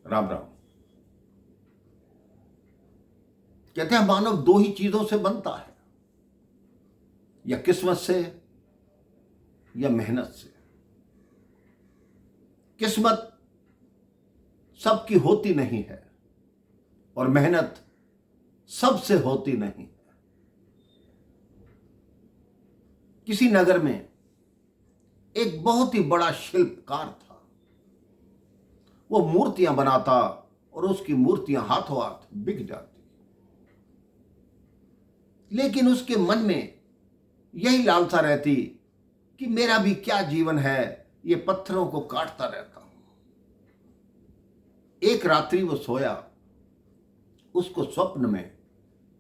राम राम। कहते हैं मानव दो ही चीजों से बनता है, या किस्मत से या मेहनत से। किस्मत सबकी होती नहीं है और मेहनत सबसे होती नहीं है। किसी नगर में एक बहुत ही बड़ा शिल्पकार था। वो मूर्तियां बनाता और उसकी मूर्तियां हाथों हाथ बिक जाती। लेकिन उसके मन में यही लालसा रहती कि मेरा भी क्या जीवन है, ये पत्थरों को काटता रहता हूं। एक रात्रि वो सोया, उसको स्वप्न में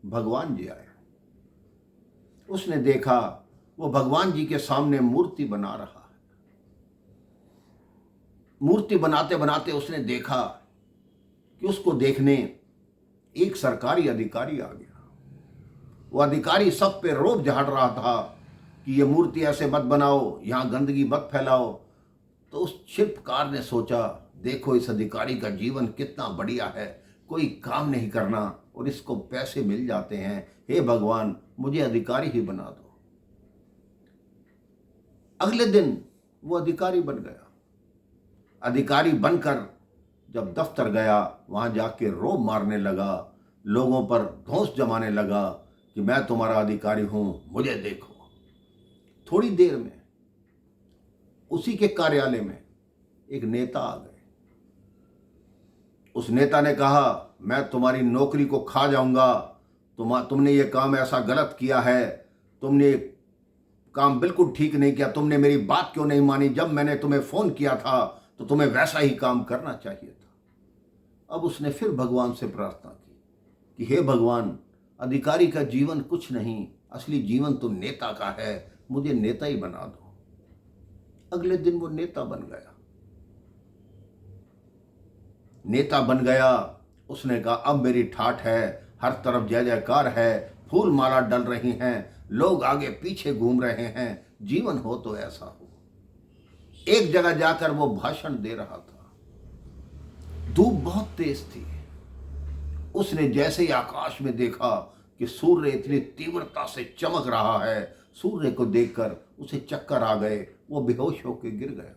भगवान जी आए। उसने देखा वो भगवान जी के सामने मूर्ति बना रहा है। मूर्ति बनाते बनाते उसने देखा कि उसको देखने एक सरकारी अधिकारी आ गया। वो अधिकारी सब पे रोब झाड़ रहा था कि ये मूर्ति ऐसे मत बनाओ, यहां गंदगी मत फैलाओ। तो उस शिल्पकार ने सोचा, देखो इस अधिकारी का जीवन कितना बढ़िया है, कोई काम नहीं करना और इसको पैसे मिल जाते हैं। हे भगवान, मुझे अधिकारी ही बना दो। अगले दिन वो अधिकारी बन गया। अधिकारी बनकर जब दफ्तर गया, वहां जाके रोब मारने लगा, लोगों पर धौंस जमाने लगा कि मैं तुम्हारा अधिकारी हूं, मुझे देखो। थोड़ी देर में उसी के कार्यालय में एक नेता आ गए। उस नेता ने कहा, मैं तुम्हारी नौकरी को खा जाऊंगा, तुमने ये काम ऐसा गलत किया है, तुमने काम बिल्कुल ठीक नहीं किया, तुमने मेरी बात क्यों नहीं मानी? जब मैंने तुम्हें फोन किया था तो तुम्हें वैसा ही काम करना चाहिए था। अब उसने फिर भगवान से प्रार्थना की कि हे भगवान, अधिकारी का जीवन कुछ नहीं, असली जीवन तो नेता का है, मुझे नेता ही बना दो। अगले दिन वो नेता बन गया। नेता बन गया, उसने कहा अब मेरी ठाठ है, हर तरफ जय जयकार है, फूल माला डल रही हैं, लोग आगे पीछे घूम रहे हैं, जीवन हो तो ऐसा हो। एक जगह जाकर वो भाषण दे रहा था। धूप बहुत तेज थी। उसने जैसे ही आकाश में देखा कि सूर्य इतनी तीव्रता से चमक रहा है, सूर्य को देखकर उसे चक्कर आ गए, वो बेहोश होकर गिर गया।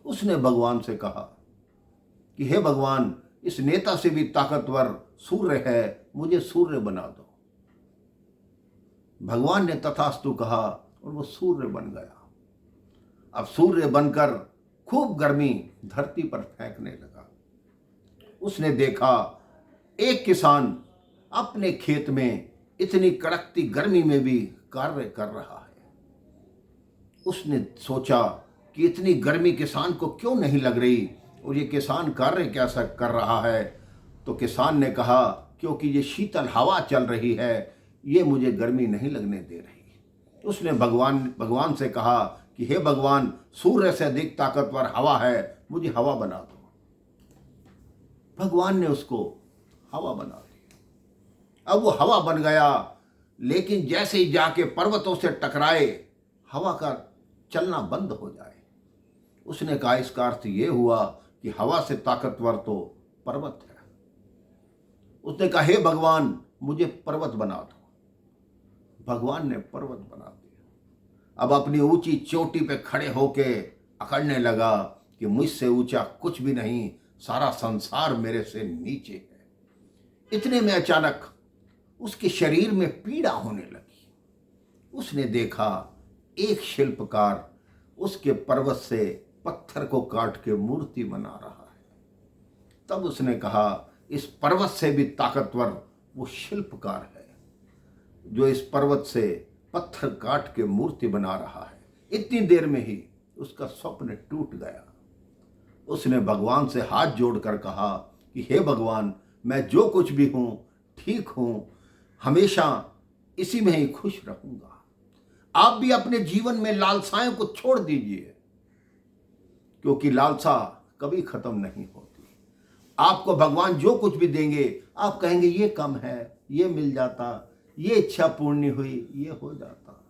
उसने भगवान से कहा कि हे भगवान, इस नेता से भी ताकतवर सूर्य है, मुझे सूर्य बना दो। भगवान ने तथास्तु कहा और वो सूर्य बन गया। अब सूर्य बनकर खूब गर्मी धरती पर फेंकने लगा। उसने देखा एक किसान अपने खेत में इतनी कड़कती गर्मी में भी कार्य कर रहा है। उसने सोचा कि इतनी गर्मी किसान को क्यों नहीं लग रही और ये किसान कार्य कैसा कर रहा है। तो किसान ने कहा, क्योंकि ये शीतल हवा चल रही है, ये मुझे गर्मी नहीं लगने दे रही। उसने भगवान से कहा कि हे भगवान, सूर्य से अधिक ताकतवर हवा है, मुझे हवा बना दो। भगवान ने उसको हवा बना दी। अब वो हवा बन गया, लेकिन जैसे ही जाके पर्वतों से टकराए, हवा का चलना बंद हो जाए। उसने कहा, इसका अर्थ ये हुआ कि हवा से ताकतवर तो पर्वत है। उसने कहा, हे भगवान, मुझे पर्वत बना दो। भगवान ने पर्वत बना दिया। अब अपनी ऊंची चोटी पे खड़े होके अकड़ने लगा कि मुझसे ऊंचा कुछ भी नहीं, सारा संसार मेरे से नीचे है। इतने में अचानक उसके शरीर में पीड़ा होने लगी। उसने देखा एक शिल्पकार उसके पर्वत से पत्थर को काट के मूर्ति बना रहा है। तब उसने कहा, इस पर्वत से भी ताकतवर वो शिल्पकार है जो इस पर्वत से पत्थर काट के मूर्ति बना रहा है। इतनी देर में ही उसका स्वप्न टूट गया। उसने भगवान से हाथ जोड़कर कहा कि हे भगवान, मैं जो कुछ भी हूं ठीक हूं, हमेशा इसी में ही खुश रहूंगा। आप भी अपने जीवन में लालसाओं को छोड़ दीजिए, क्योंकि लालसा कभी खत्म नहीं होती। आपको भगवान जो कुछ भी देंगे, आप कहेंगे ये कम है, ये मिल जाता, ये इच्छा पूर्ण हुई, ये हो जाता।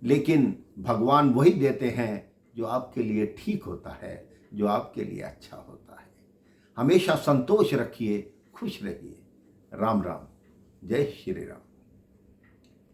लेकिन भगवान वही देते हैं जो आपके लिए ठीक होता है, जो आपके लिए अच्छा होता है। हमेशा संतोष रखिए, खुश रहिए। राम राम, जय श्री राम।